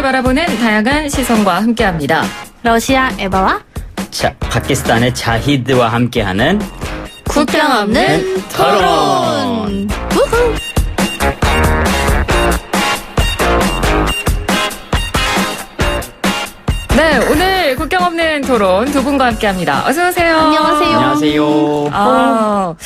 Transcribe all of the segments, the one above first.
바라보는 다양한 시선과 함께합니다. 러시아 에바와 파키스탄의 자히드와 함께하는 국경 없는 토론. 우후. 네, 오늘 국경 없는 토론 두 분과 함께합니다. 어서 오세요. 안녕하세요. 안녕하세요.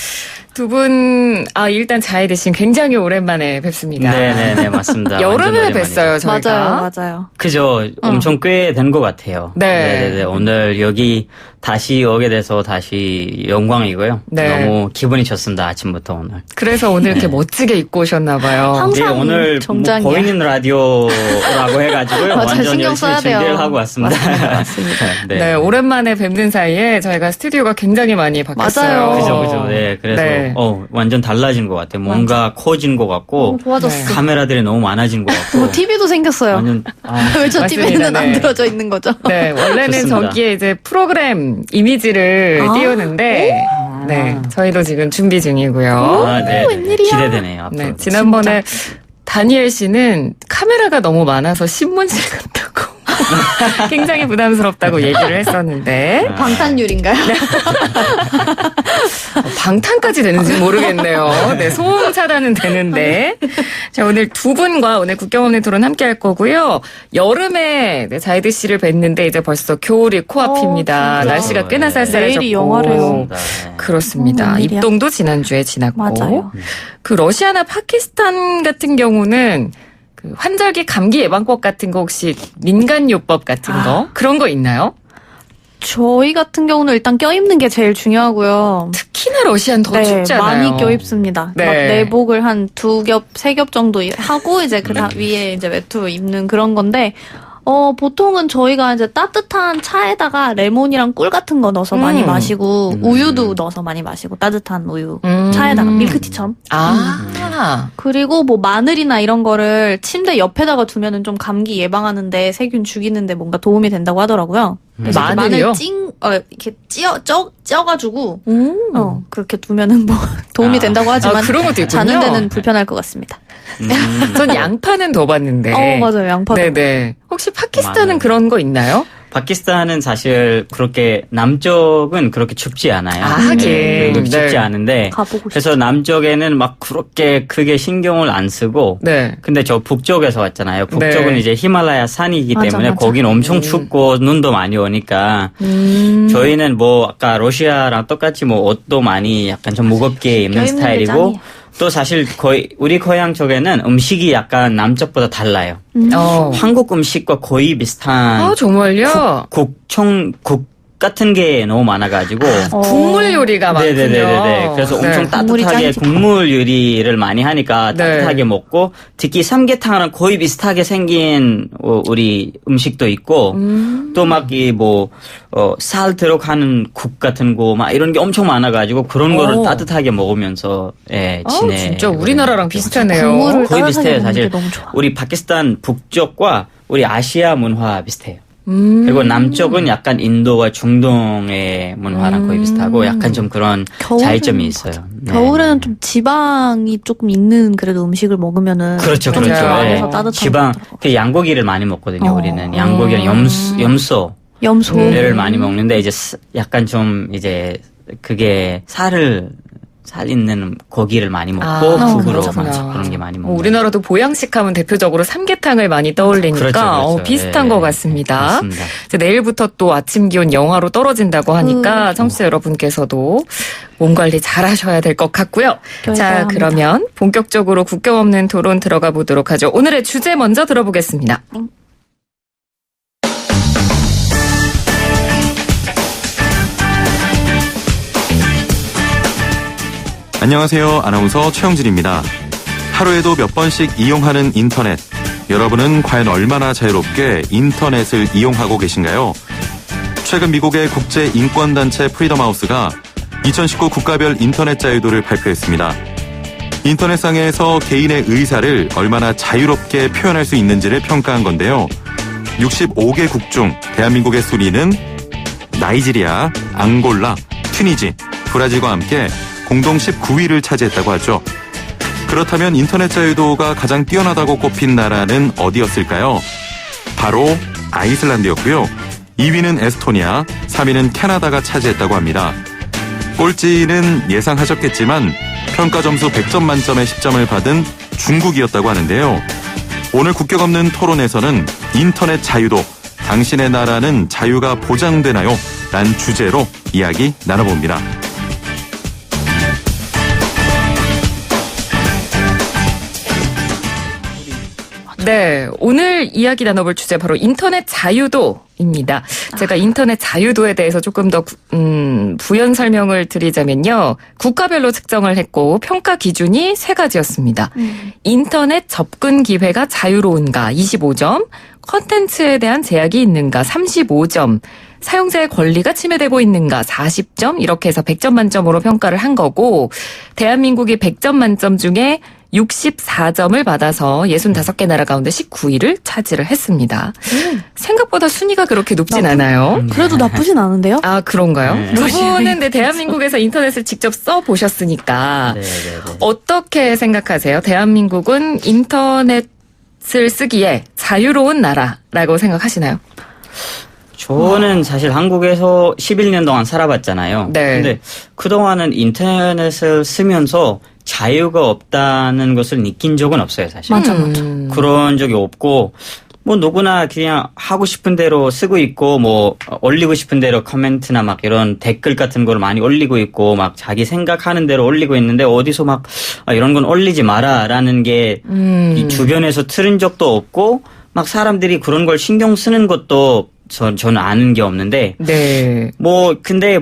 두 분, 일단 자이드 씨 굉장히 오랜만에 뵙습니다. 네네네, 맞습니다. 여름에 뵀어요, 저희가. 맞아요. 그죠. 엄청 꽤 된 것 같아요. 네. 네네네. 오늘 여기 다시 오게 돼서 다시 영광이고요. 네. 너무 기분이 좋습니다. 아침부터 오늘. 그래서 오늘 이렇게 멋지게 입고 오셨나봐요. 항상 네, 오늘 정장이야. 보이는 라디오라고 해가지고요. 맞아요. 완전 신경 열심히 써야 돼요. 준비를 하고 왔습니다. 맞습니다. 네, 오랜만에 뵙는 사이에 저희가 스튜디오가 굉장히 많이 바뀌었어요. 맞아요. 그죠. 네, 그래서 네. 완전 달라진 것 같아요. 뭔가 커진 것 같고 좋아졌어. 카메라들이 너무 많아진 것 같고. TV도 생겼어요. 완전 왜 저 맞습니다. TV는 안 네. 들어져 있는 거죠? 네, 원래는 좋습니다. 저기에 이제 프로그램 이미지를 띄우는데, 네, 저희도 지금 준비 중이고요. 네, 웬일이야. 기대되네요. 앞으로. 네, 지난번에 다니엘 씨는 카메라가 너무 많아서 신문실 같다고 굉장히 부담스럽다고 얘기를 했었는데 방탄유리인가요? 방탄까지 되는지 모르겠네요. 네, 소음 차단은 되는데. 자, 오늘 두 분과 오늘 국경 없는 토론 함께 할 거고요. 여름에 자이드 씨를 뵀는데 이제 벌써 겨울이 코앞입니다. 진짜. 날씨가 꽤나 네. 쌀쌀해졌고. 내일이 영하래요. 네. 그렇습니다. 웬일이야. 입동도 지난주에 지났고. 맞아요. 그 러시아나 파키스탄 같은 경우는 그 환절기 감기 예방법 같은 거 혹시 민간요법 같은 거 그런 거 있나요? 저희 같은 경우는 일단 껴입는 게 제일 중요하고요. 특히나 러시아는 더 춥잖아요. 많이 껴입습니다. 네. 막 내복을 한 2겹, 3겹 정도 하고 이제 그 위에 이제 외투 입는 그런 건데 보통은 저희가 이제 따뜻한 차에다가 레몬이랑 꿀 같은 거 넣어서 많이 마시고 우유도 넣어서 많이 마시고 따뜻한 우유 차에다가 밀크티처럼. 그리고 뭐 마늘이나 이런 거를 침대 옆에다가 두면은 좀 감기 예방하는데 세균 죽이는데 뭔가 도움이 된다고 하더라고요. 그래서 이렇게 마늘이요? 마늘 이렇게 쪄가지고 그렇게 두면은 뭐 도움이 된다고 하지만 그런 것도 있군요. 자는 데는 불편할 것 같습니다. 전 양파는 더 봤는데. 맞아요. 양파도. 네네. 혹시 파키스탄은 마늘. 그런 거 있나요? 파키스탄은 사실 그렇게 남쪽은 그렇게 춥지 않아요. 하긴. 춥지 네. 않은데 가보고 싶어요. 그래서 남쪽에는 막 그렇게 크게 신경을 안 쓰고 네. 근데 저 북쪽에서 왔잖아요. 북쪽은 네. 이제 히말라야 산이기 맞아, 때문에 맞아. 거긴 엄청 춥고 눈도 많이 오니까 저희는 뭐 아까 러시아랑 똑같이 뭐 옷도 많이 약간 좀 무겁게 입는 껴입는 게 스타일이고 짱이에요. 또 사실 거의 우리 고향 쪽에는 음식이 약간 남쪽보다 달라요. 한국 음식과 거의 비슷한 정말요? 국같은 게 너무 많아가지고 국물 요리가 많군요. 네네네네. 그래서 엄청 국물이 따뜻하게 짱이지. 국물 요리를 많이 하니까 네. 따뜻하게 먹고 특히 삼계탕이랑 거의 비슷하게 생긴 우리 음식도 있고 또 막 이 살 들어가는 국 같은 거 막 이런 게 엄청 많아가지고 그런 거를 따뜻하게 먹으면서 지내. 진짜 우리나라랑 비슷하네요. 국물을 거의 따뜻하게 비슷해요. 먹는 사실 게 너무 좋아. 우리 파키스탄 북쪽과 우리 아시아 문화 비슷해요. 그리고 남쪽은 약간 인도와 중동의 문화랑 거의 비슷하고 약간 좀 그런 차이점이 있어요. 네. 겨울에는 좀 지방이 조금 있는 그래도 음식을 먹으면은 그렇죠, 좀 그렇죠. 안에서 네. 따뜻한 지방, 거 그 양고기를 많이 먹거든요, 우리는. 양고기랑 염소를 염소. 많이 먹는데 이제 약간 좀 이제 그게 살 있는 고기를 많이 먹고 국으로 그렇구나. 그런 게 많이 먹고. 우리나라도 보양식 하면 대표적으로 삼계탕을 많이 떠올리니까 그렇죠. 비슷한 네. 것 같습니다. 맞습니다. 이제 내일부터 또 아침 기온 영하로 떨어진다고 하니까 청취자 여러분께서도 몸 관리 잘 하셔야 될 것 같고요. 자, 합니다. 그러면 본격적으로 국경 없는 토론 들어가 보도록 하죠. 오늘의 주제 먼저 들어보겠습니다. 안녕하세요. 아나운서 최영진입니다. 하루에도 몇 번씩 이용하는 인터넷. 여러분은 과연 얼마나 자유롭게 인터넷을 이용하고 계신가요? 최근 미국의 국제인권단체 프리덤하우스가 2019 국가별 인터넷 자유도를 발표했습니다. 인터넷상에서 개인의 의사를 얼마나 자유롭게 표현할 수 있는지를 평가한 건데요. 65개국 중 대한민국의 순위는 나이지리아, 앙골라, 튀니지, 브라질과 함께 공동 19위를 차지했다고 하죠. 그렇다면 인터넷 자유도가 가장 뛰어나다고 꼽힌 나라는 어디였을까요? 바로 아이슬란드였고요. 2위는 에스토니아, 3위는 캐나다가 차지했다고 합니다. 꼴찌는 예상하셨겠지만 평가 점수 100점 만점에 10점을 받은 중국이었다고 하는데요. 오늘 국격 없는 토론에서는 인터넷 자유도, 당신의 나라는 자유가 보장되나요? 란 주제로 이야기 나눠봅니다. 네, 오늘 이야기 나눠볼 주제 바로 인터넷 자유도입니다. 제가 인터넷 자유도에 대해서 조금 더 부연 설명을 드리자면요. 국가별로 측정을 했고 평가 기준이 3가지였습니다. 인터넷 접근 기회가 자유로운가 25점, 컨텐츠에 대한 제약이 있는가 35점, 사용자의 권리가 침해되고 있는가 40점, 이렇게 해서 100점 만점으로 평가를 한 거고, 대한민국이 100점 만점 중에 64점을 받아서 65개 나라 가운데 19위를 차지를 했습니다. 생각보다 순위가 그렇게 높진 않아요. 그래도 나쁘진 않은데요? 아, 그런가요? 네. 두 분은 네, 대한민국에서 인터넷을 직접 써보셨으니까 네. 어떻게 생각하세요? 대한민국은 인터넷을 쓰기에 자유로운 나라라고 생각하시나요? 저는 사실 한국에서 11년 동안 살아봤잖아요. 네. 근데 그동안은 인터넷을 쓰면서 자유가 없다는 것을 느낀 적은 없어요, 사실. 맞아. 그런 적이 없고, 뭐 누구나 그냥 하고 싶은 대로 쓰고 있고, 뭐 올리고 싶은 대로 코멘트나 막 이런 댓글 같은 걸 많이 올리고 있고, 막 자기 생각하는 대로 올리고 있는데 어디서 막 이런 건 올리지 마라라는 게 이 주변에서 들은 적도 없고, 막 사람들이 그런 걸 신경 쓰는 것도 저는 아는 게 없는데, 네. 근데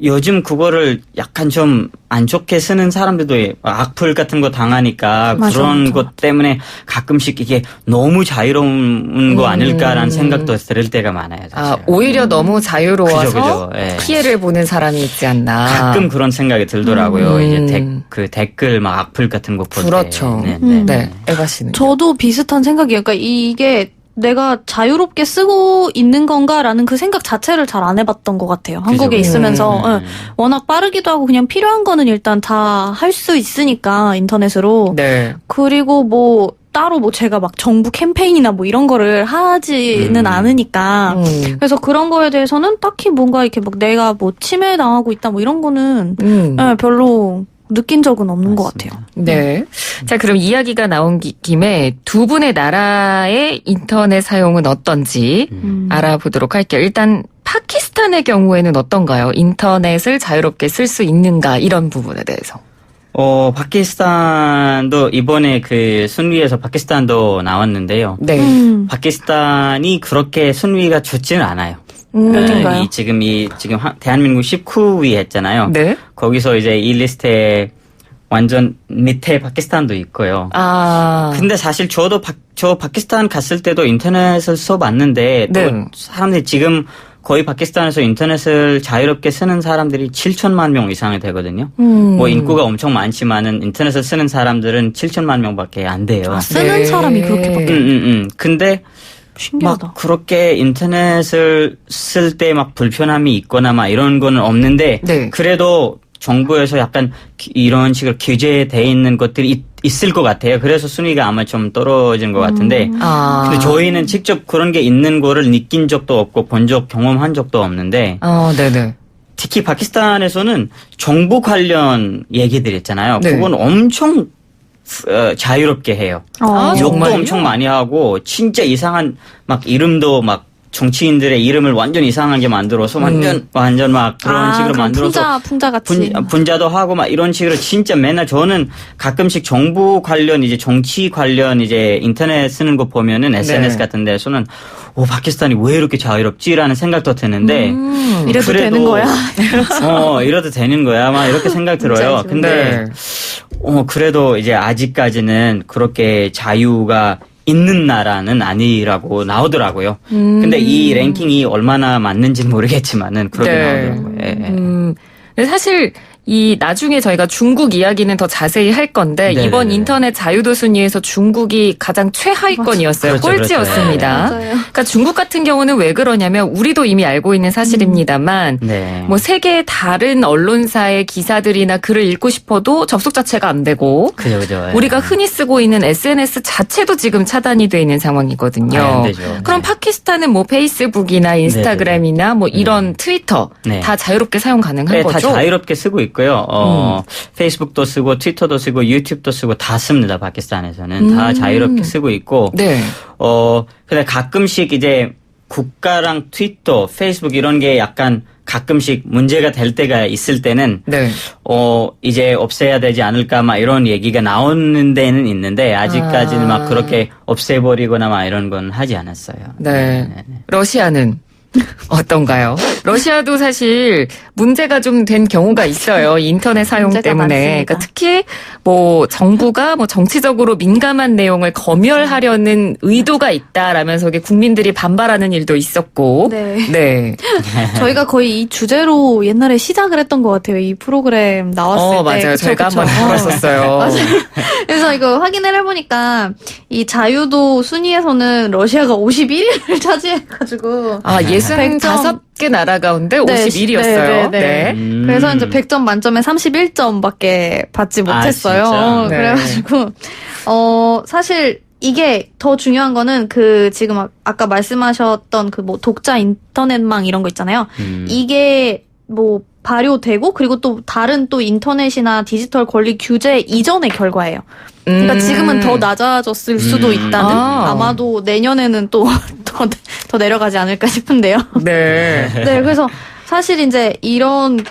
요즘 그거를 약간 좀 안 좋게 쓰는 사람들도 악플 같은 거 당하니까 맞아, 그런 맞아. 것 때문에 가끔씩 이게 너무 자유로운 거 아닐까라는 생각도 들을 때가 많아요, 사실. 아, 오히려 너무 자유로워서 그죠, 예. 피해를 보는 사람이 있지 않나. 가끔 그런 생각이 들더라고요. 이제 댓글 막 악플 같은 거 볼 때. 그렇죠. 네. 네, 에바 씨는. 저도 비슷한 생각이에요. 그러니까 이게 내가 자유롭게 쓰고 있는 건가라는 그 생각 자체를 잘 안 해봤던 것 같아요. 한국에 있으면서 워낙 빠르기도 하고 그냥 필요한 거는 일단 다 할 수 있으니까 인터넷으로. 네. 그리고 뭐 따로 뭐 제가 막 정부 캠페인이나 뭐 이런 거를 하지는 않으니까. 그래서 그런 거에 대해서는 딱히 뭔가 이렇게 막 내가 뭐 침해당하고 있다 뭐 이런 거는 별로 느낀 적은 없는 것 같아요. 네. 자, 그럼 이야기가 나온 김에 두 분의 나라의 인터넷 사용은 어떤지 알아보도록 할게요. 일단 파키스탄의 경우에는 어떤가요? 인터넷을 자유롭게 쓸 수 있는가 이런 부분에 대해서. 파키스탄도 이번에 그 순위에서 파키스탄도 나왔는데요. 네. 파키스탄이 그렇게 순위가 좋지는 않아요. 어딘가요? 지금 대한민국 19위 했잖아요. 네. 거기서 이제 이 리스트에 완전 밑에 파키스탄도 있고요. 아. 근데 사실 저 파키스탄 갔을 때도 인터넷을 써봤는데 또 네. 사람들이 지금 거의 파키스탄에서 인터넷을 자유롭게 쓰는 사람들이 7천만 명 이상이 되거든요. 뭐 인구가 엄청 많지만은 인터넷을 쓰는 사람들은 7천만 명밖에 안 돼요. 아, 쓰는 네. 사람이 그렇게밖에. 근데 신기하다. 막 그렇게 인터넷을 쓸 때 막 불편함이 있거나 막 이런 거는 없는데 네. 그래도 정부에서 약간 이런 식으로 규제돼 있는 것들이 있을 것 같아요. 그래서 순위가 아마 좀 떨어진 것 같은데 근데 저희는 직접 그런 게 있는 거를 느낀 적도 없고 경험한 적도 없는데 네네. 특히 파키스탄에서는 정부 관련 얘기들 있잖아요. 네. 그건 엄청 자유롭게 해요. 욕도 정말요? 엄청 많이 하고 진짜 이상한 막 이름도 막 정치인들의 이름을 완전 이상하게 만들어서 완전 막 그런 식으로 그럼 만들어서 풍자 같이. 분자도 하고 막 이런 식으로 진짜 맨날 저는 가끔씩 정부 관련 이제 정치 관련 이제 인터넷 쓰는 거 보면은 SNS 같은 데서는 파키스탄이 왜 이렇게 자유롭지라는 생각도 드는데 이래도 그래도 되는 거야? 이래도 되는 거야 막 이렇게 생각 들어요. 근데 그래도 이제 아직까지는 그렇게 자유가 있는 나라는 아니라고 나오더라고요. 근데 이 랭킹이 얼마나 맞는지는 모르겠지만은 그렇게 나오더라고요. 예. 근데 사실 이 나중에 저희가 중국 이야기는 더 자세히 할 건데 네네네. 이번 인터넷 자유도 순위에서 중국이 가장 최하위권이었어요. 그렇죠, 꼴찌였습니다. 맞아요. 그러니까 중국 같은 경우는 왜 그러냐면 우리도 이미 알고 있는 사실입니다만 네. 뭐 세계의 다른 언론사의 기사들이나 글을 읽고 싶어도 접속 자체가 안 되고 그죠. 우리가 흔히 쓰고 있는 SNS 자체도 지금 차단이 돼 있는 상황이거든요. 안 되죠. 그럼 네. 파키스탄은 뭐 페이스북이나 인스타그램이나 뭐 이런 트위터 네. 다 자유롭게 사용 가능한 네, 거죠? 다 자유롭게 쓰고 있고요. 페이스북도 쓰고 트위터도 쓰고 유튜브도 쓰고 다 씁니다. 파키스탄에서는 다 자유롭게 쓰고 있고. 네. 근데 가끔씩 이제 국가랑 트위터, 페이스북 이런 게 약간 가끔씩 문제가 될 때가 있을 때는 네. 이제 없애야 되지 않을까 막 이런 얘기가 나오는 데는 있는데 아직까지는 막 그렇게 없애버리거나 막 이런 건 하지 않았어요. 네. 러시아는 어떤가요? 러시아도 사실 문제가 좀 된 경우가 있어요. 인터넷 사용 문제가 때문에. 많습니다. 그러니까 특히 뭐 정부가 뭐 정치적으로 민감한 내용을 검열하려는 의도가 있다라면서 이게 국민들이 반발하는 일도 있었고. 네. 네. 저희가 거의 이 주제로 옛날에 시작을 했던 것 같아요. 이 프로그램 나왔을 때. 맞아요. 그쵸, 저희가 그쵸. 한번 다뤘었어요. 맞아요. 그래서 이거 확인을 해보니까 이 자유도 순위에서는 러시아가 51위를 차지해가지고. 아, 65개 나라 가운데 네, 51위였어요. 네. 그래서 이제 100점 만점에 31점밖에 받지 못했어요. 진짜? 네. 그래가지고 사실 이게 더 중요한 거는 지금 아까 말씀하셨던 뭐 독자 인터넷망 이런 거 있잖아요. 이게 뭐 발효되고 그리고 또 다른 또 인터넷이나 디지털 권리 규제 이전의 결과예요. 그러니까 지금은 더 낮아졌을 수도 있다는. 아마도 내년에는 또 더 내려가지 않을까 싶은데요. 네. 네, 그래서 사실 이제 이런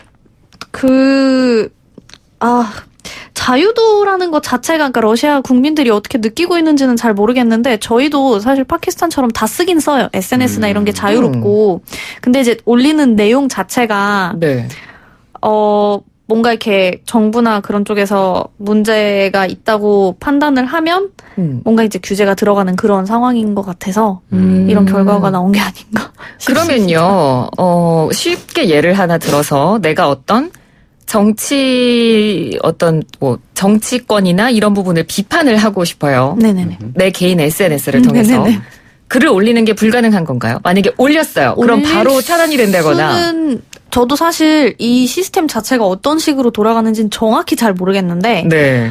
자유도라는 것 자체가 그러니까 러시아 국민들이 어떻게 느끼고 있는지는 잘 모르겠는데 저희도 사실 파키스탄처럼 다 쓰긴 써요. SNS나 이런 게 자유롭고. 근데 이제 올리는 내용 자체가 네. 뭔가 이렇게 정부나 그런 쪽에서 문제가 있다고 판단을 하면 뭔가 이제 규제가 들어가는 그런 상황인 것 같아서 이런 결과가 나온 게 아닌가 싶습니다. 그러면요, 쉽게 예를 하나 들어서 내가 정치권이나 이런 부분을 비판을 하고 싶어요. 네네네. 내 개인 SNS를 통해서. 네네네. 글을 올리는 게 불가능한 건가요? 만약에 올렸어요. 그럼 올릴 바로 차단이 된다거나. 저도 사실 이 시스템 자체가 어떤 식으로 돌아가는지는 정확히 잘 모르겠는데, 네.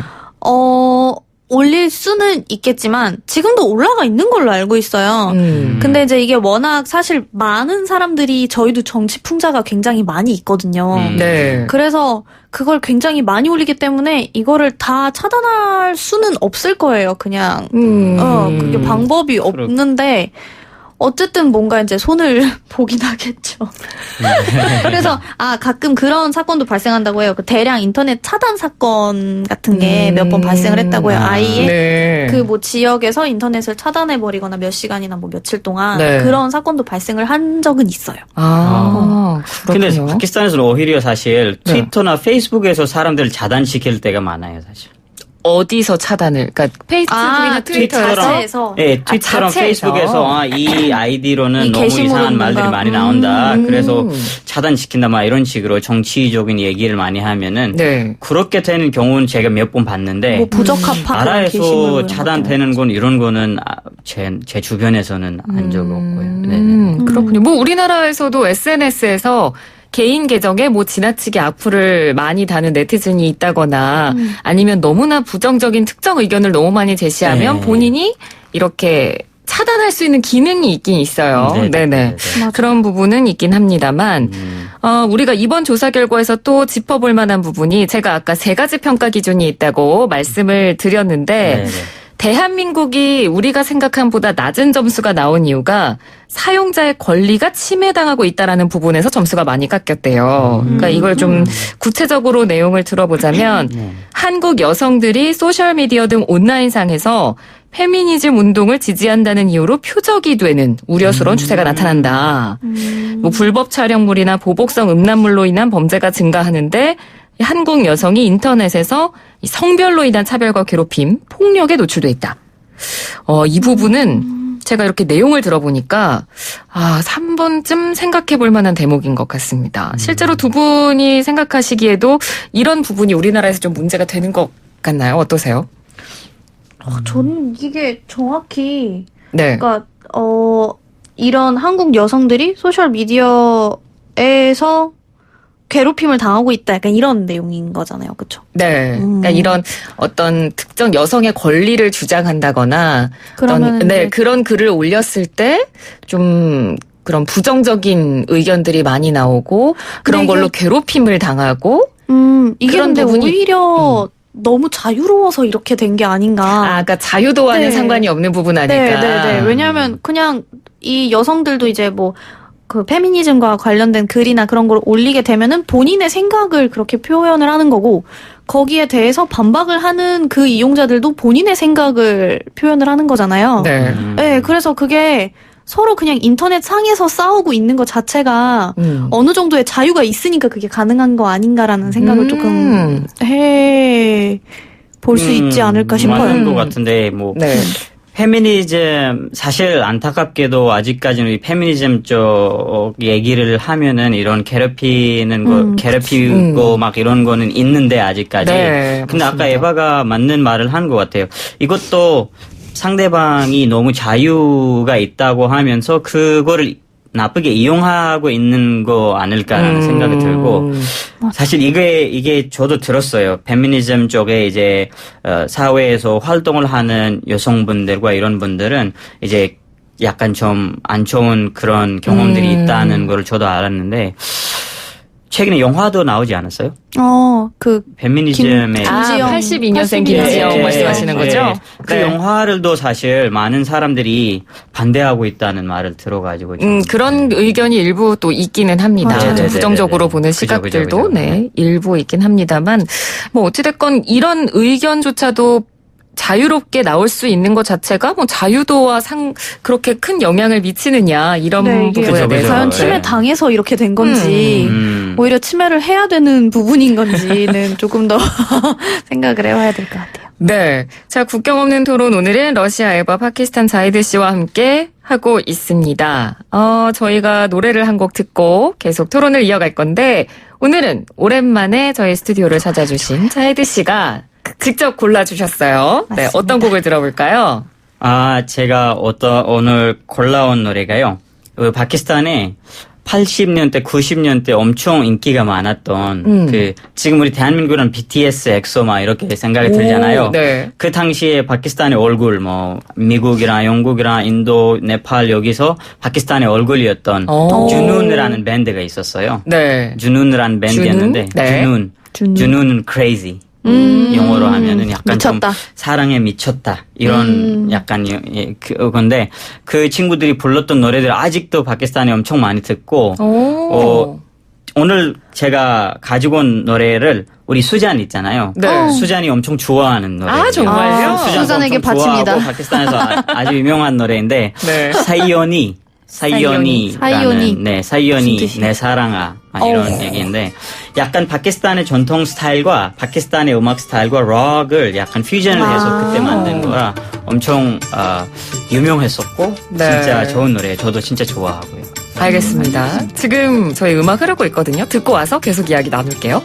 올릴 수는 있겠지만, 지금도 올라가 있는 걸로 알고 있어요. 근데 이제 이게 워낙 사실 많은 사람들이 저희도 정치 풍자가 굉장히 많이 있거든요. 네. 그래서 그걸 굉장히 많이 올리기 때문에 이거를 다 차단할 수는 없을 거예요, 그냥. 그게 방법이 없는데, 어쨌든 뭔가 이제 손을 보긴 하겠죠. 그래서 가끔 그런 사건도 발생한다고 해요. 그 대량 인터넷 차단 사건 같은 게 몇 번 발생을 했다고 해요. 아예 네. 그 뭐 지역에서 인터넷을 차단해 버리거나 몇 시간이나 뭐 며칠 동안 네. 그런 사건도 발생을 한 적은 있어요. 근데 그렇군요. 파키스탄에서는 오히려 사실 트위터나 페이스북에서 사람들을 차단시킬 때가 많아요, 사실. 어디서 차단을? 그러니까 페이스북이나 트위터에서? 자체에서? 네, 트위터랑 자체에서? 페이스북에서 이 아이디로는 이 너무 게시물은 이상한 말들이 뭔가, 많이 나온다. 그래서 차단시킨다, 막 이런 식으로 정치적인 얘기를 많이 하면은 네. 그렇게 되는 경우는 제가 몇 번 봤는데 뭐 부적합한 나라에서 차단되는 건 이런 거는 제 주변에서는 한 적 없고요. 네. 그렇군요. 뭐 우리나라에서도 SNS에서 개인 계정에 뭐 지나치게 악플을 많이 다는 네티즌이 있다거나 아니면 너무나 부정적인 특정 의견을 너무 많이 제시하면 네. 본인이 이렇게 차단할 수 있는 기능이 있긴 있어요. 네네. 그런 부분은 있긴 합니다만, 우리가 이번 조사 결과에서 또 짚어볼 만한 부분이 제가 아까 3가지 평가 기준이 있다고 말씀을 드렸는데, 네네. 대한민국이 우리가 생각한 보다 낮은 점수가 나온 이유가 사용자의 권리가 침해당하고 있다라는 부분에서 점수가 많이 깎였대요. 그러니까 이걸 좀 구체적으로 내용을 들어보자면 한국 여성들이 소셜미디어 등 온라인상에서 페미니즘 운동을 지지한다는 이유로 표적이 되는 우려스러운 추세가 나타난다. 뭐 불법 촬영물이나 보복성 음란물로 인한 범죄가 증가하는데 한국 여성이 인터넷에서 성별로 인한 차별과 괴롭힘, 폭력에 노출돼 있다. 이 부분은 제가 이렇게 내용을 들어보니까 3번쯤 생각해 볼 만한 대목인 것 같습니다. 실제로 두 분이 생각하시기에도 이런 부분이 우리나라에서 좀 문제가 되는 것 같나요? 어떠세요? 저는 이게 정확히 네. 그러니까 이런 한국 여성들이 소셜 미디어에서 괴롭힘을 당하고 있다. 약간 이런 내용인 거잖아요. 그렇죠? 네. 그러니까 이런 어떤 특정 여성의 권리를 주장한다거나 그러면 이제 그런 글을 올렸을 때 좀 그런 부정적인 의견들이 많이 나오고 그런 근데 걸로 괴롭힘을 당하고 이게 그런 근데 부분이- 오히려 너무 자유로워서 이렇게 된 게 아닌가. 그러니까 자유도와는 네. 상관이 없는 부분 아닐까. 네. 왜냐하면 그냥 이 여성들도 이제 뭐 그 페미니즘과 관련된 글이나 그런 걸 올리게 되면은 본인의 생각을 그렇게 표현을 하는 거고 거기에 대해서 반박을 하는 그 이용자들도 본인의 생각을 표현을 하는 거잖아요. 네. 네, 그래서 그게 서로 그냥 인터넷 상에서 싸우고 있는 것 자체가 어느 정도의 자유가 있으니까 그게 가능한 거 아닌가라는 생각을 조금 해 볼 수 있지 않을까 싶어요. 맞는 것 같은데 뭐 네. 페미니즘 사실 안타깝게도 아직까지는 이 페미니즘 쪽 얘기를 하면은 이런 괴롭히는 거 괴롭히고 막 이런 거는 있는데 아직까지. 네, 근데 아까 맞습니다. 에바가 맞는 말을 한 것 같아요. 이것도 상대방이 너무 자유가 있다고 하면서 그거를 나쁘게 이용하고 있는 거 아닐까라는 생각이 들고 사실 이게 저도 들었어요. 페미니즘 쪽에 이제 사회에서 활동을 하는 여성분들과 이런 분들은 이제 약간 좀 안 좋은 그런 경험들이 있다는 걸 저도 알았는데 최근에 영화도 나오지 않았어요? 그 페미니즘의 김지영. 82년생 82년생. 김지영 네, 말씀하시는 네, 거죠? 그 네. 영화를도 사실 많은 사람들이 반대하고 있다는 말을 들어가지고 좀 그런 의견이 일부 또 있기는 합니다. 맞아요. 좀 부정적으로 네네네네. 보는 그죠, 시각들도 그죠. 네, 일부 있긴 합니다만 뭐 어찌됐건 이런 의견조차도 자유롭게 나올 수 있는 것 자체가 뭐 자유도와 그렇게 큰 영향을 미치느냐 이런 네, 이게 부분에 그죠, 대해서 그죠. 과연 네. 침해 당해서 이렇게 된 건지 오히려 침해를 해야 되는 부분인 건지는 조금 더 생각을 해봐야 될 것 같아요. 네. 자, 국경 없는 토론 오늘은 러시아 에바 파키스탄 자이드 씨와 함께 하고 있습니다. 저희가 노래를 한 곡 듣고 계속 토론을 이어갈 건데 오늘은 오랜만에 저희 스튜디오를 찾아주신 자이드 씨가 직접 골라주셨어요. 네, 맞습니다. 어떤 곡을 들어볼까요? 제가 오늘 골라온 노래가요. 파키스탄에 80년대, 90년대 엄청 인기가 많았던 지금 우리 대한민국은 BTS, 엑소 막 이렇게 생각이 들잖아요. 네. 그 당시에 파키스탄의 얼굴, 뭐 미국이랑 영국이랑 인도, 네팔 여기서 파키스탄의 얼굴이었던 주눈이라는 밴드가 있었어요. 네. 주눈이라는 밴드였는데 주눈? 네. 주눈은 crazy. 영어로 하면은 약간 미쳤다. 좀 사랑에 미쳤다 이런 약간 그건데 그 친구들이 불렀던 노래들 아직도 파키스탄에 엄청 많이 듣고 오늘 제가 가지고 온 노래를 우리 수잔 있잖아요. 네. 수잔이 엄청 좋아하는 노래. 정말요? 수잔에게 바칩니다. 파키스탄에서 아주 유명한 노래인데 네. 사이오니 사이오니. 네, 사이오니 무슨 뜻이에요? 내 사랑아 이런 얘기인데 약간 파키스탄의 전통 스타일과 파키스탄의 음악 스타일과 록을 약간 퓨전을 해서 그때 만든 거라 엄청 유명했었고 네. 진짜 좋은 노래예요. 저도 진짜 좋아하고요. 알겠습니다. 지금 저희 음악 흐르고 있거든요. 듣고 와서 계속 이야기 나눌게요.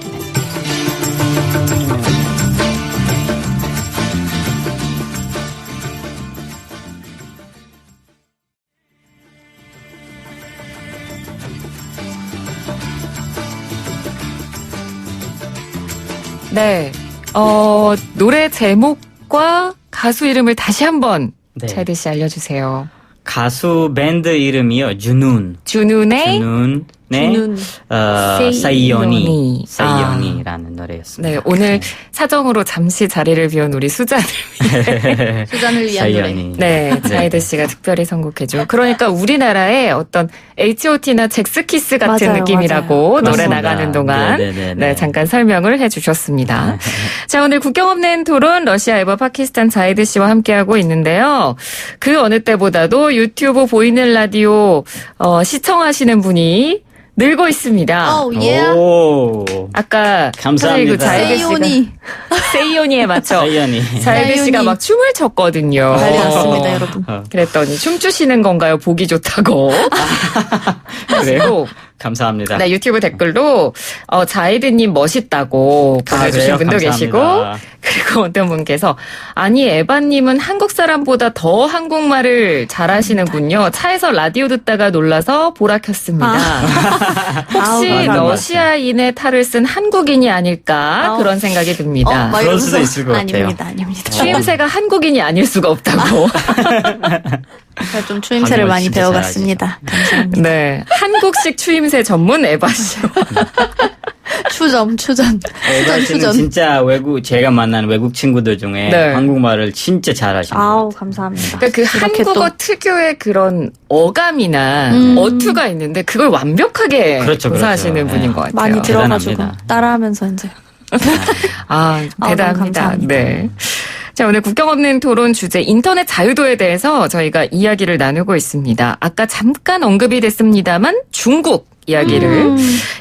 네. 노래 제목과 가수 이름을 다시 한번 네. 차이드 씨 알려주세요. 가수 밴드 이름이요. 주눈. 준운의 주눈의 주눈. 사이오니. 사이오니라는 노래였습니다. 네, 오늘 사정으로 잠시 자리를 비운 우리 수잔을 수잔을 위한 노래. 사이오니. 네, 자이드 씨가 특별히 선곡해준. 그러니까 우리나라의 어떤 H.O.T나 잭스키스 같은 맞아요, 느낌이라고 맞아요. 노래 맞습니다. 나가는 동안 네네네네. 네, 잠깐 설명을 해주셨습니다. 자, 오늘 국경 없는 토론 러시아 에버 파키스탄 자이드 씨와 함께하고 있는데요. 그 어느 때보다도 유튜브 보이는 라디오 시청하시는 분이 늘고 있습니다. 오, 예. 오. 아까 감사합니다. 사실 그 자이드 씨가 세이오니. 세이오니에 맞춰 사이언이. 자이드 씨가 사이오니. 막 춤을 췄거든요. 난리 났습니다, 여러분. 그랬더니 춤추시는 건가요? 보기 좋다고. 그리고 감사합니다. 네, 유튜브 댓글로 자이드님 멋있다고 보내주신 그래요? 분도 감사합니다. 계시고 그리고 어떤 분께서 아니 에바님은 한국 사람보다 더 한국말을 잘하시는군요. 차에서 라디오 듣다가 놀라서 보라 켰습니다. 혹시 아우, 감사합니다. 러시아인의 탈을 쓴 한국인이 아닐까 아우. 그런 생각이 듭니다. 막 그럴 수도 이러면서 있을 것 같아요. 아닙니다. 추임새가 한국인이 아닐 수가 없다고. 제가 좀 추임새를 한국말 많이 진짜 배워갔습니다. 감사합니다. 네, 한국식 추임새 전문 에바 씨. 추전. 에바 씨는 진짜 제가 만난 외국 친구들 중에 네. 한국말을 진짜 잘하십니다. 아우, 감사합니다. 그러니까 그 이렇게 한국어 또 특유의 그런 어감이나 어투가 있는데 그걸 완벽하게 그렇죠, 구사하시는 그렇죠. 분인 네. 것 같아요. 많이 들어가지고 대단합니다. 따라하면서 이제. 아, 너무 대단합니다. 감사합니다. 네. 자, 오늘 국경 없는 토론 주제 인터넷 자유도에 대해서 저희가 이야기를 나누고 있습니다. 아까 잠깐 언급이 됐습니다만 중국 이야기를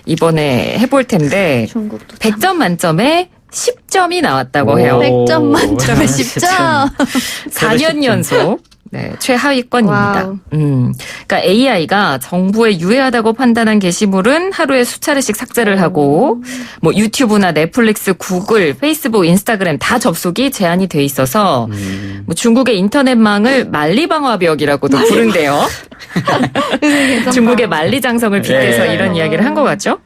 이번에 해볼 텐데 중국도 100점 만점에 10점이 나왔다고 해요. 100점 만점에 10점. 4년 연속 네, 최하위권입니다. 와우. 그러니까 AI가 정부에 유해하다고 판단한 게시물은 하루에 수차례씩 삭제를 하고 뭐 유튜브나 넷플릭스, 구글, 페이스북, 인스타그램 다 접속이 제한이 돼 있어서 뭐 중국의 인터넷망을 만리방화벽이라고도 부른대요. 중국의 만리장성을 빗대서 네. 이런 이야기를 한 것 같죠?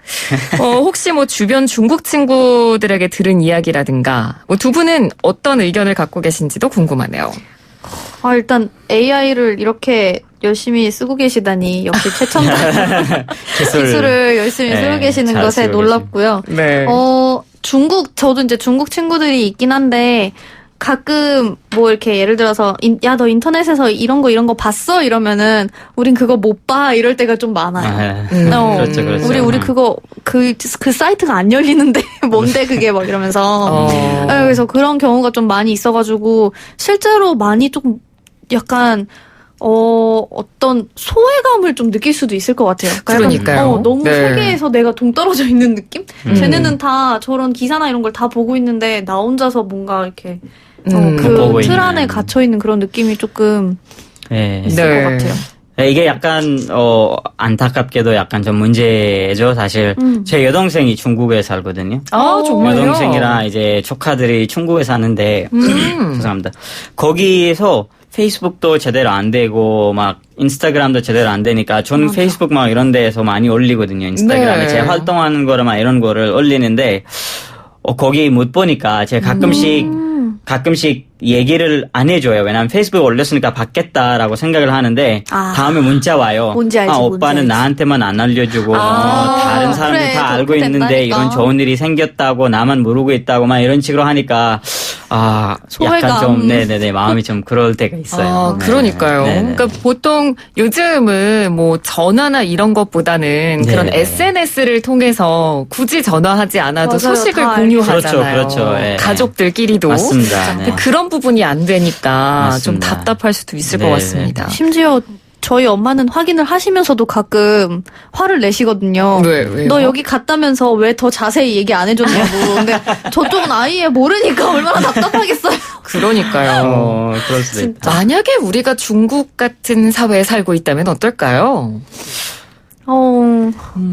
혹시 뭐 주변 중국 친구들에게 들은 이야기라든가 뭐 두 분은 어떤 의견을 갖고 계신지도 궁금하네요. 일단 AI를 이렇게 열심히 쓰고 계시다니 역시 최첨단 기술을 열심히 네, 쓰고 계시는 잘 것에 쓰고 놀랍고요. 네. 저도 이제 중국 친구들이 있긴 한데 가끔 뭐 이렇게 예를 들어서 야, 너 인터넷에서 이런 거 봤어? 이러면은 우린 그거 못 봐. 이럴 때가 좀 많아요. 그렇죠. 우리 그거 그 사이트가 안 열리는데 뭔데 그게 막 이러면서 네, 그래서 그런 경우가 좀 많이 있어가지고 실제로 많이 좀 약간 어떤 소외감을 좀 느낄 수도 있을 것 같아요. 그러니까요. 너무 네. 세계에서 내가 동떨어져 있는 느낌? 쟤네는 다 저런 기사나 이런 걸 다 보고 있는데 나 혼자서 뭔가 이렇게 못 그 보고 틀 있는. 안에 갇혀 있는 그런 느낌이 조금 네. 있을 네. 것 같아요. 네, 이게 약간 안타깝게도 약간 좀 문제죠. 사실 제 여동생이 중국에 살거든요. 정말요? 여동생이랑 이제 조카들이 중국에 사는데 죄송합니다. 거기에서 페이스북도 제대로 안 되고 막 인스타그램도 제대로 안 되니까 저는 페이스북 막 이런 데에서 많이 올리거든요. 인스타그램에 네. 제 활동하는 거를 막 이런 거를 올리는데 거기 못 보니까 제가 가끔씩 얘기를 안 해줘요. 왜냐하면 페이스북에 올렸으니까 받겠다라고 생각을 하는데 다음에 문자 와요. 뭔지 알지, 뭔지 오빠는 알지. 나한테만 안 알려주고 다른 사람들 그래, 다 알고 그렇게 있는데 된다니까. 이런 좋은 일이 생겼다고 나만 모르고 있다고 막 이런 식으로 하니까 소외감. 약간 좀 네네네 마음이 좀 그럴 때가 있어요. 네. 그러니까요. 네네. 그러니까 보통 요즘은 뭐 전화나 이런 것보다는 그런 네네. SNS를 통해서 굳이 전화하지 않아도 맞아요. 소식을 다 공유하잖아요. 그렇죠. 예. 가족들끼리도. 맞습니다. 근데 네. 그런 부분이 안 되니까 좀 맞습니다. 답답할 수도 있을 것 네네. 같습니다. 심지어 저희 엄마는 확인을 하시면서도 가끔 화를 내시거든요. 왜요? 너 여기 갔다면서 왜 더 자세히 얘기 안 해줬냐고. 근데 저쪽은 아예 모르니까 얼마나 답답하겠어요. 그러니까요. 그럴 수도 있다. 만약에 우리가 중국 같은 사회에 살고 있다면 어떨까요?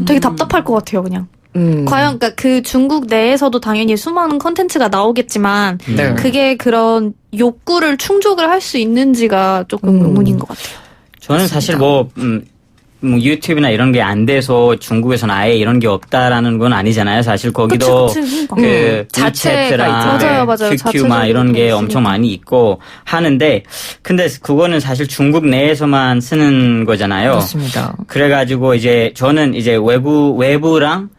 되게 답답할 것 같아요, 그냥. 과연 그러니까 그 중국 내에서도 당연히 수많은 컨텐츠가 나오겠지만 네. 그게 그런 욕구를 충족을 할 수 있는지가 조금 의문인 것 같아요. 저는 사실 뭐 유튜브나 이런 게 안 돼서 중국에서는 아예 이런 게 없다라는 건 아니잖아요. 사실 거기도 그치. 그 자체가 위챗이랑 맞아요. QQ 막 이런 게 자체적으로 엄청 많이 있고 하는데 근데 그거는 사실 중국 내에서만 쓰는 거잖아요. 그렇습니다. 그래가지고 이제 저는 이제 외부랑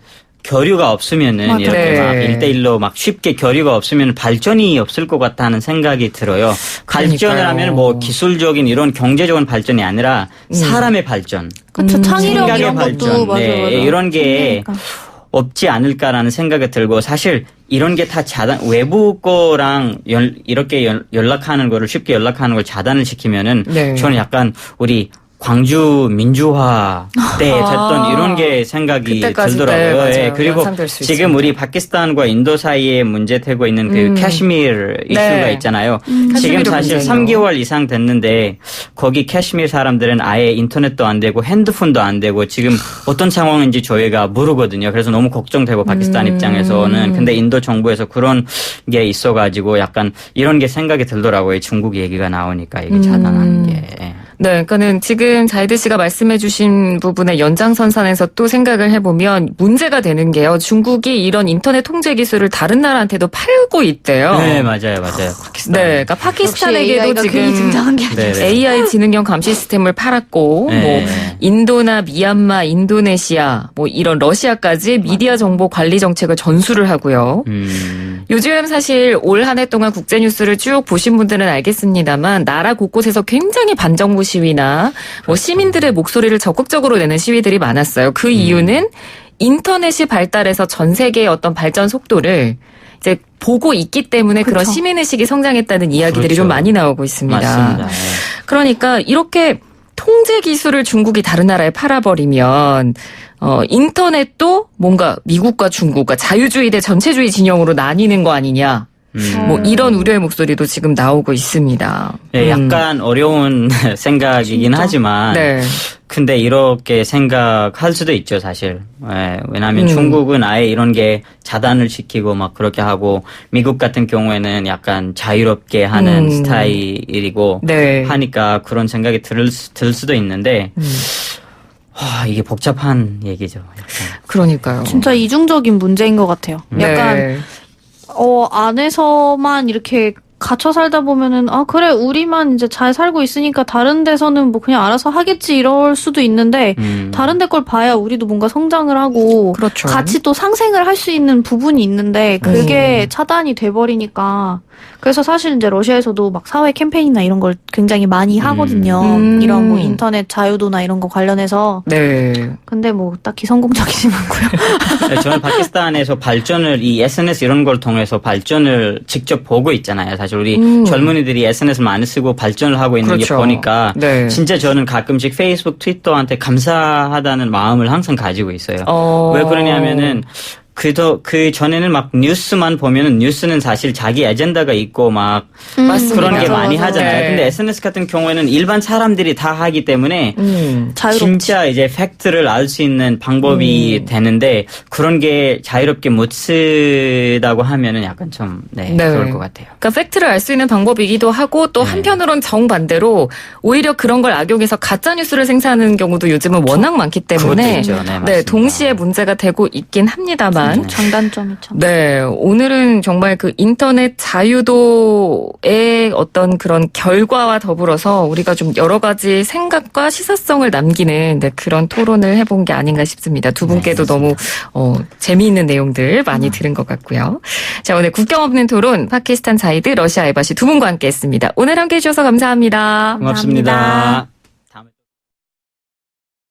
교류가 없으면은 맞아요. 이렇게 막 네. 1대1로 막 쉽게 교류가 없으면 발전이 없을 것 같다는 생각이 들어요. 발전을 그러니까요. 하면 뭐 기술적인 이런 경제적인 발전이 아니라 사람의 발전. 그쵸, 창의력 생각의 이런 발전. 것도 맞아요. 네, 맞아요. 이런 게 신기하니까. 없지 않을까라는 생각이 들고 사실 이런 게 다 외부 거랑 이렇게 연락하는 거를 쉽게 연락하는 걸 차단을 시키면은 네. 저는 약간 우리 광주 민주화 때 됐던 이런 게 생각이 그때까지, 들더라고요. 네, 맞아요. 예, 그리고 연상될 수 지금 있습니다. 우리 파키스탄과 인도 사이에 문제되고 있는 그 캐시미르 이슈가 네. 있잖아요. 카시미르 지금 사실 분쟁이요. 3개월 이상 됐는데 거기 캐시미르 사람들은 아예 인터넷도 안 되고 핸드폰도 안 되고 지금 어떤 상황인지 저희가 모르거든요. 그래서 너무 걱정되고 파키스탄 입장에서는. 근데 인도 정부에서 그런 게 있어가지고 약간 이런 게 생각이 들더라고요. 중국 얘기가 나오니까 이게 차단하는 게. 네, 그러니까는 지금 자이드 씨가 말씀해주신 부분의 연장선상에서 또 생각을 해보면 문제가 되는 게요. 중국이 이런 인터넷 통제 기술을 다른 나라한테도 팔고 있대요. 네, 맞아요. 파키스탄. 네, 그러니까 파키스탄에게도 AI가 괜히 지금 등장한 게 아니에요. 네. AI 지능형 감시 시스템을 팔았고, 네. 뭐 인도나 미얀마, 인도네시아, 뭐 이런 러시아까지 미디어 정보 관리 정책을 전수를 하고요. 요즘 사실 올 한 해 동안 국제 뉴스를 쭉 보신 분들은 알겠습니다만 나라 곳곳에서 굉장히 반정부 시위나 뭐 시민들의 목소리를 적극적으로 내는 시위들이 많았어요. 그 이유는 인터넷이 발달해서 전 세계의 어떤 발전 속도를 이제 보고 있기 때문에 그런 그쵸. 시민의식이 성장했다는 이야기들이 그렇죠. 좀 많이 나오고 있습니다. 맞습니다. 네. 그러니까 이렇게 통제 기술을 중국이 다른 나라에 팔아버리면 인터넷도 뭔가 미국과 중국과 자유주의 대 전체주의 진영으로 나뉘는 거 아니냐. 뭐 이런 우려의 목소리도 지금 나오고 있습니다. 네, 약간 어려운 생각이긴 하지만 네. 근데 이렇게 생각할 수도 있죠, 사실. 예, 왜냐하면 중국은 아예 이런 게 자단을 시키고 막 그렇게 하고 미국 같은 경우에는 약간 자유롭게 하는 스타일이고 네. 하니까 그런 생각이 들 수도 있는데 이게 복잡한 얘기죠. 약간. 그러니까요. 진짜 이중적인 문제인 것 같아요. 약간 네. 안에서만 이렇게 갇혀 살다 보면은 그래 우리만 이제 잘 살고 있으니까 다른 데서는 뭐 그냥 알아서 하겠지 이럴 수도 있는데 다른 데 걸 봐야 우리도 뭔가 성장을 하고 그렇죠. 같이 또 상생을 할 수 있는 부분이 있는데 그게 차단이 돼버리니까 그래서 사실 이제 러시아에서도 막 사회 캠페인이나 이런 걸 굉장히 많이 하거든요. 이런 뭐 인터넷 자유도나 이런 거 관련해서 네. 근데 뭐 딱히 성공적이진 않고요. 네, 저는 파키스탄에서 발전을 이 SNS 이런 걸 통해서 발전을 직접 보고 있잖아요. 사실 우리 젊은이들이 SNS를 많이 쓰고 발전을 하고 있는 그렇죠. 게 보니까 네. 진짜 저는 가끔씩 페이스북, 트위터한테 감사하다는 마음을 항상 가지고 있어요. 왜 그러냐면은 그 전에는 막 뉴스만 보면은 뉴스는 사실 자기 에젠다가 있고 막 맞습니다. 그런 게 맞아, 많이 맞아. 하잖아요. 네. 근데 SNS 같은 경우에는 일반 사람들이 다 하기 때문에 자유롭지. 진짜 이제 팩트를 알 수 있는 방법이 되는데 그런 게 자유롭게 못 쓰다고 하면은 약간 좀 네. 그럴 것 같아요. 그러니까 팩트를 알 수 있는 방법이기도 하고 또 한편으론 정반대로 오히려 그런 걸 악용해서 가짜 뉴스를 생산하는 경우도 요즘은 워낙 많기 때문에 그것도 있죠. 네, 맞습니다. 동시에 문제가 되고 있긴 합니다만 장단점이죠. 네, 오늘은 정말 그 인터넷 자유도의 어떤 그런 결과와 더불어서 우리가 좀 여러 가지 생각과 시사성을 남기는 그런 토론을 해본 게 아닌가 싶습니다. 두 분께도 너무 재미있는 내용들 많이 들은 것 같고요. 자, 오늘 국경 없는 토론 파키스탄 자이드 러시아 에바시 두 분과 함께했습니다. 오늘 함께해 주셔서 감사합니다. 고맙습니다.